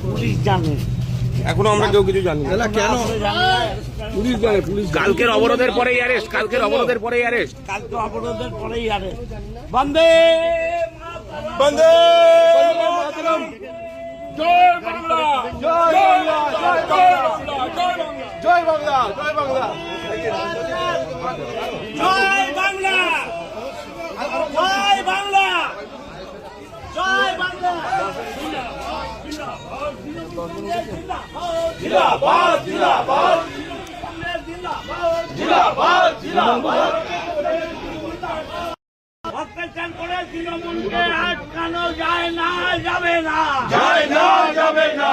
Police জানে, এখনো আমরা কেউ কিছু জানি না। কেন পুলিশ জানে? পুলিশ কালকের অবরোধের পরেই অ্যারেস্ট, কালকের অবরোধের পরেই অ্যারেস্ট, কালকে অবরোধের পরেই অ্যারেস্ট। বন্দে বন্দে মাতরম, জয় বাংলা, জয় বাংলা, জয় বাংলা, জয় বাংলা, জয় বাংলা, জয় বাংলা, জয় বাংলা, জয় বাংলা। জিন্দাবাদ, জিন্দাবাদ, জিন্দাবাদ, জিন্দাবাদ। অত্যাচার করে তৃণমূলকে আটকানো যায় না, যাবে না, যায় না, যাবে না,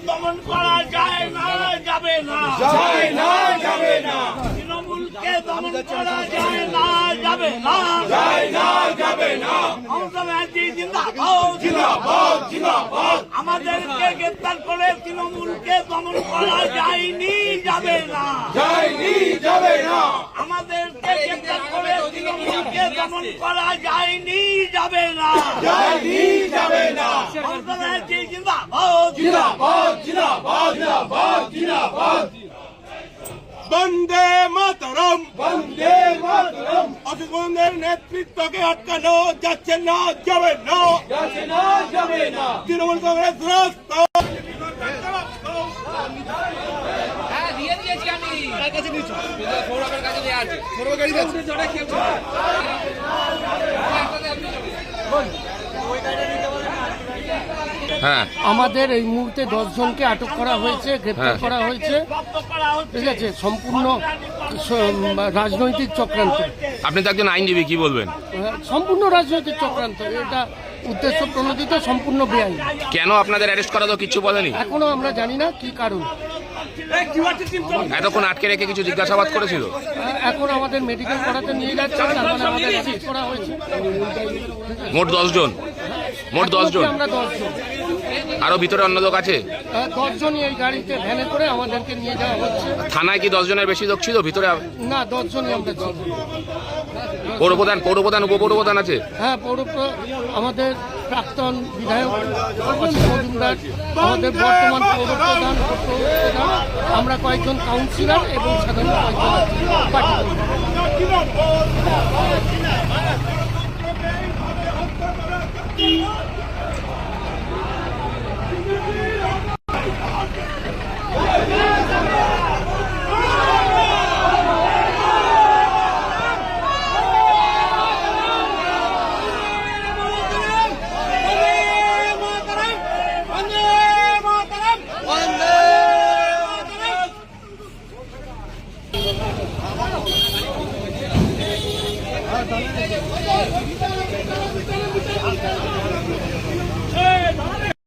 দমন করা যায় না, যাবে না, যায় না, যাবে না, তৃণমূলকে দমন করা যায় না, যাবে না, যায় না, যাবে না। মমতা ব্যানার্জি জিন্দাবাদ, জিন্দাবাদ, জিন্দাবাদ, আমাদেরকে গ্রেপ্তার করে তৃণমূলকে দমন করা যায়নি, যাবে না, যায়নি, যাবে না, আমাদেরকে গ্রেপ্তার করে তৃণমূলকে দমন করা যায়নি, যাবে না, যায়নি, যাবে না। মমতা ব্যানার্জি জিন্দাবাদ, জিন্দাবাদ, জিন্দাবাদ, জিন্দাবাদ, জিন্দাবাদ। বন্দে মাতরম, বন্দে মাতরম। অসুখের নেতৃত্বকে আটকানো যাচ্ছে না, যাবে না, যাচ্ছে না, যাবে না। তৃণমূল কংগ্রেস রাস্ত হ্যাঁ আমাদের এই মুহূর্তে 10 জনকে আটক করা হয়েছে, গ্রেপ্তার করা হয়েছে। ঠিক আছে, সম্পূর্ণ রাজনৈতিক চক্রান্ত। আপনি তো একজন আইনজীবী, কি বলবেন? সম্পূর্ণ রাজনৈতিক চক্রান্ত, এটা উদ্দেশ্য প্রণোদিত, সম্পূর্ণ বেআইনি। কেন আপনাদের অ্যারেস্ট করা তো কিছু বলেনি? এখনো আমরা জানি না কি কারণ। এতক্ষণ আটকে রেখে কিছু জিজ্ঞাসাবাদ করেছিল? এখন আমাদের মেডিকেল করাতে নিয়ে যাচ্ছে, তার মানে আমাদের অ্যারেস্ট করা হয়েছে। মোট 10 জন, মোট 10 জন। আমরা 10 জন, আরো ভিতরে অন্য লোক আছে? 10 জনই এই গাড়িতে ভ্যানে করে আমাদেরকে নিয়ে যাওয়া হচ্ছে। থানায় কি 10 জনের বেশি লোক ছিল ভিতরে? না, 10 জনই আমরা ছিল। পৌরপ্রধান, পৌরপ্রধান, উপপৌরপ্রধান আছে? হ্যাঁ, আমাদের প্রাক্তন বিধায়ক অসিত মজুমদার, আমাদের বর্তমান পৌরপ্রধান, আমরা কয়েকজন কাউন্সিলর এবং সাধারণ কয়েকজন বন্দে